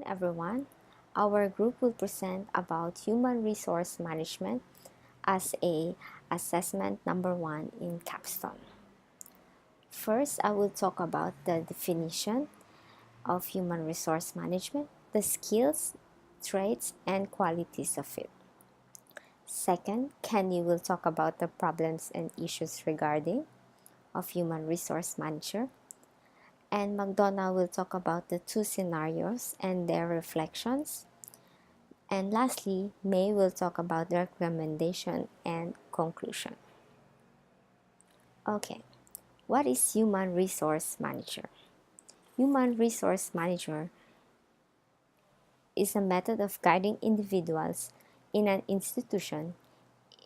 afternoon, everyone. Our group will present about human resource management as a assessment number 1 in Capstone. First, I will talk about the definition of human resource management, the skills, traits, and qualities of it. Second, Kenny will talk about the problems and issues regarding of human resource manager. And McDonough will talk about the two scenarios and their reflections. And lastly, May will talk about the recommendation and conclusion. Okay, what is human resource manager? Human resource manager is a method of guiding individuals in an institution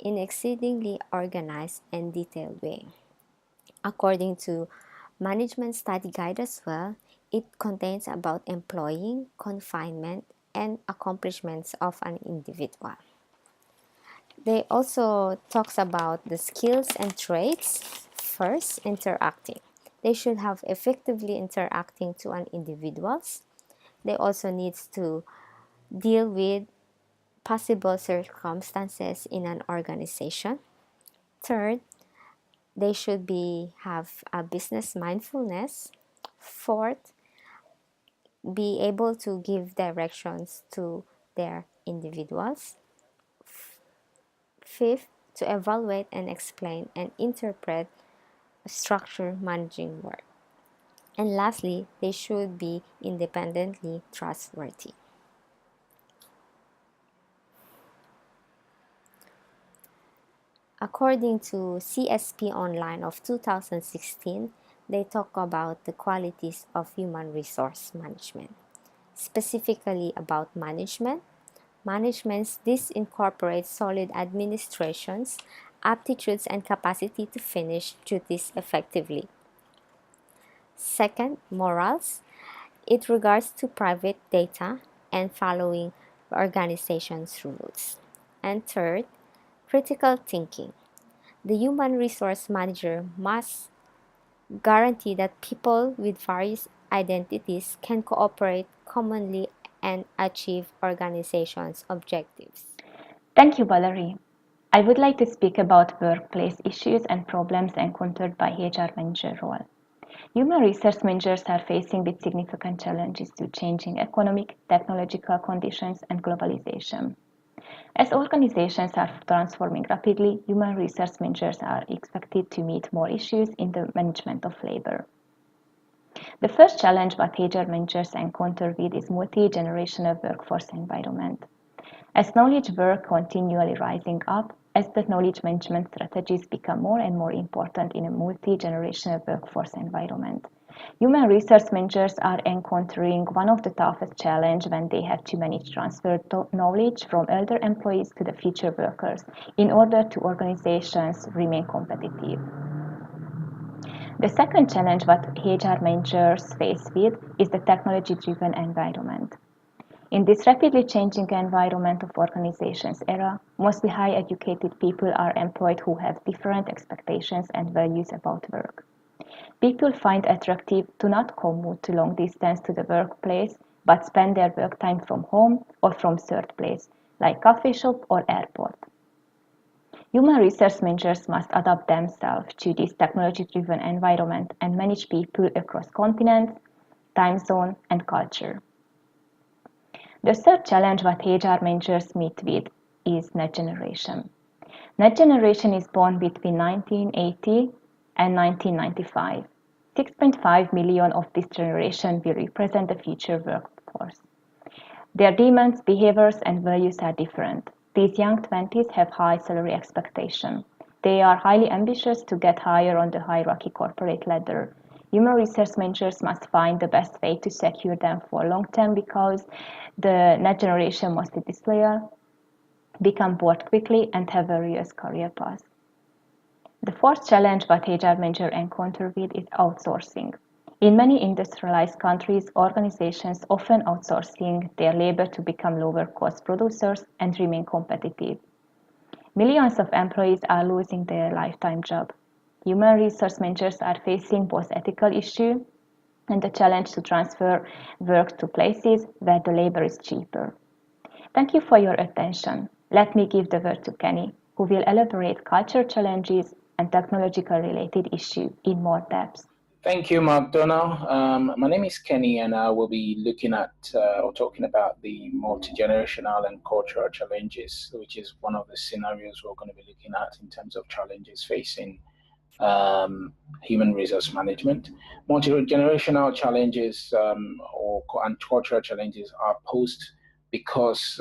in exceedingly organized and detailed way. According to Management Study Guide as well, it contains about employing, confinement, and accomplishments of an individual. They also talks about the skills and traits. First, interacting. They should have effectively interacting to an individuals. They also needs to deal with possible circumstances in an organization. Third, they should have a business mindfulness. Fourth, be able to give directions to their individuals. Fifth, to evaluate and explain and interpret structure managing work. And lastly, they should be independently trustworthy. According to CSP Online of 2016, they talk about the qualities of human resource management, specifically about management. Managements, this incorporates solid administrations, aptitudes, and capacity to finish duties effectively. Second, morals. It regards to private data and following the organization's rules. And third, critical thinking. The human resource manager must guarantee that people with various identities can cooperate commonly and achieve organization's objectives. Thank you, Valerie. I would like to speak about workplace issues and problems encountered by HR manager role. Human resource managers are facing with significant challenges to changing economic, technological conditions, and globalization. As organizations are transforming rapidly, human resource managers are expected to meet more issues in the management of labor. The first challenge that HR managers encounter with is multi-generational workforce environment. As knowledge work continually rising up, as the knowledge management strategies become more and more important in a multi-generational workforce environment. Human resource managers are encountering one of the toughest challenges when they have to manage transfer knowledge from elder employees to the future workers in order to organizations remain competitive. The second challenge that HR managers face with is the technology-driven environment. In this rapidly changing environment of organizations era, mostly high educated people are employed who have different expectations and values about work. People find attractive to not commute to long distance to the workplace, but spend their work time from home or from third place, like coffee shop or airport. Human resource managers must adapt themselves to this technology-driven environment and manage people across continents, time zone, and culture. The third challenge that HR managers meet with is next generation. Next generation is born between 1980 and 1995. 6.5 million of this generation will represent the future workforce. Their demands, behaviors, and values are different. These young 20s have high salary expectations. They are highly ambitious to get higher on the hierarchy corporate ladder. Human resource managers must find the best way to secure them for long term because the next generation must be disloyal, become bored quickly, and have various career paths. The fourth challenge that HR managers encounter with is outsourcing. In many industrialized countries, organizations often outsourcing their labor to become lower cost producers and remain competitive. Millions of employees are losing their lifetime job. Human resource managers are facing both ethical issues and the challenge to transfer work to places where the labor is cheaper. Thank you for your attention. Let me give the word to Kenny, who will elaborate culture challenges and technological related issues in more depth. Thank you, McDonald. My name is Kenny, and I will be looking at or talking about the multi-generational and cultural challenges, which is one of the scenarios we're going to be looking at in terms of challenges facing human resource management. Multi-generational challenges and cultural challenges are posed because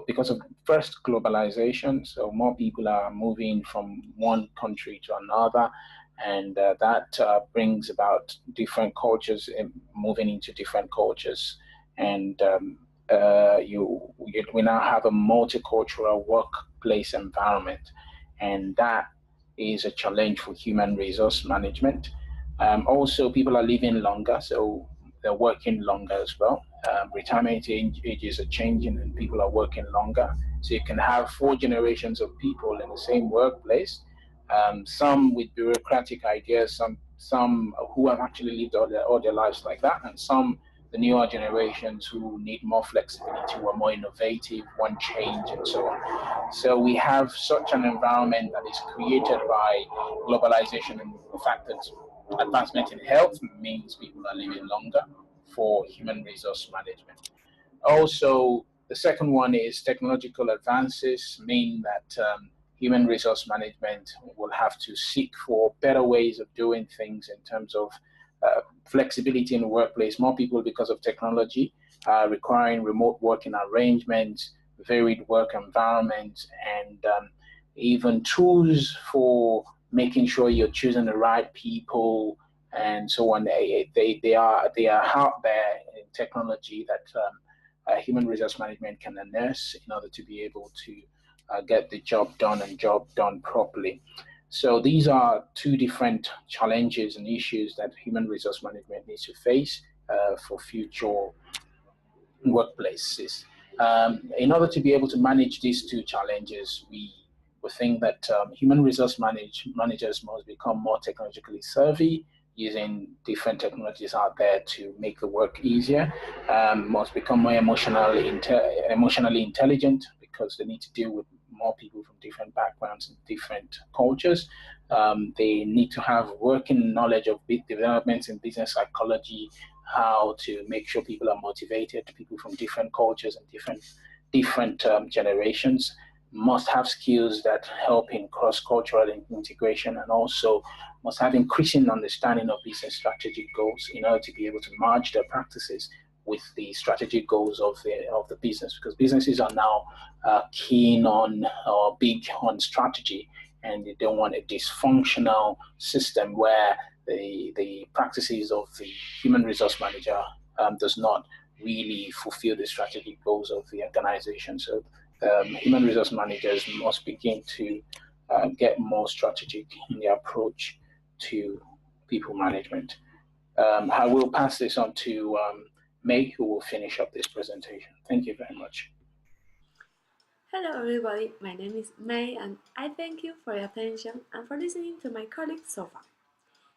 because of first globalization. So more people are moving from one country to another, and that brings about different cultures moving into different cultures, and we now have a multicultural workplace environment, and that is a challenge for human resource management. Also, people are living longer, so they're working longer as well. Retirement ages are changing, and people are working longer. So you can have four generations of people in the same workplace, some with bureaucratic ideas, some who have actually lived all their lives like that, and some the newer generations who need more flexibility, who are more innovative, want change, and so on. So we have such an environment that is created by globalization and the fact that advancement in health means people are living longer for human resource management. Also, the second one is technological advances mean that human resource management will have to seek for better ways of doing things in terms of flexibility in the workplace. More people, because of technology, requiring remote working arrangements, varied work environments, and even tools for making sure you're choosing the right people and so on. They are out there in technology that human resource management can nurse in order to be able to get the job done and job done properly. So these are two different challenges and issues that human resource management needs to face for future workplaces. In order to be able to manage these two challenges, we think that human resource managers must become more technologically savvy, using different technologies out there to make the work easier. Must become more emotionally intelligent because they need to deal with more people from different backgrounds and different cultures. They need to have working knowledge of developments in business psychology, how to make sure people are motivated, people from different cultures and different generations must have skills that help in cross-cultural integration, and also must have increasing understanding of business strategic goals in order to be able to merge their practices with the strategic goals of the business, because businesses are now keen on or big on strategy, and they don't want a dysfunctional system where the practices of the human resource manager does not really fulfill the strategic goals of the organization. So human resource managers must begin to get more strategic in their approach to people management. I will pass this on to May, who will finish up this presentation. Thank you very much. Hello everybody, my name is May and I thank you for your attention and for listening to my colleague so far.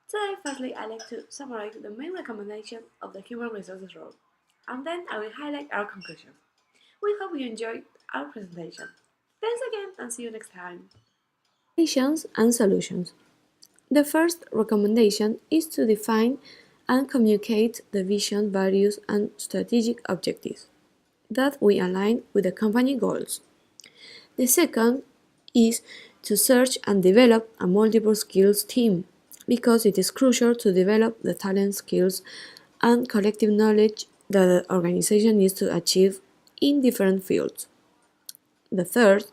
Today, firstly, I'd like to summarize the main recommendations of the Human Resources role, and then I will highlight our conclusions. We hope you enjoyed our presentation. Thanks again and see you next time. Recommendations and solutions. The first recommendation is to define and communicate the vision, values, and strategic objectives that we align with the company goals. The second is to search and develop a multiple skills team because it is crucial to develop the talent, skills, and collective knowledge that the organization needs to achieve in different fields. The third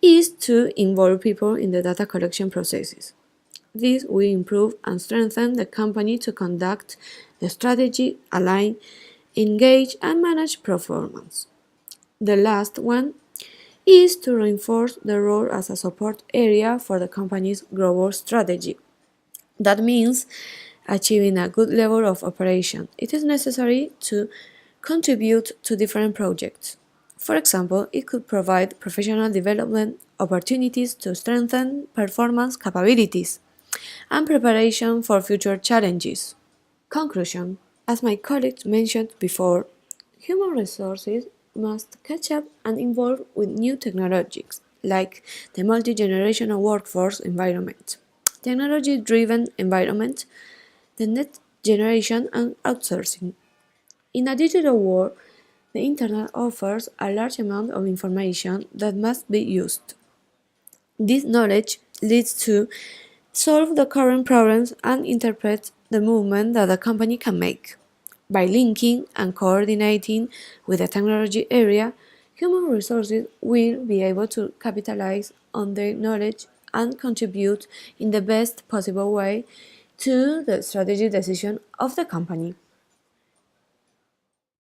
is to involve people in the data collection processes. This will improve and strengthen the company to conduct the strategy, align, engage, and manage performance. The last one is to reinforce the role as a support area for the company's growth strategy. That means achieving a good level of operation. It is necessary to contribute to different projects. For example, it could provide professional development opportunities to strengthen performance capabilities and preparation for future challenges. Conclusion. As my colleague mentioned before, human resources must catch up and evolve with new technologies, like the multi-generational workforce environment, technology-driven environment, the next generation and outsourcing. In a digital world, the Internet offers a large amount of information that must be used. This knowledge leads to solve the current problems and interpret the movement that a company can make. By linking and coordinating with the technology area, human resources will be able to capitalize on their knowledge and contribute in the best possible way to the strategic decision of the company.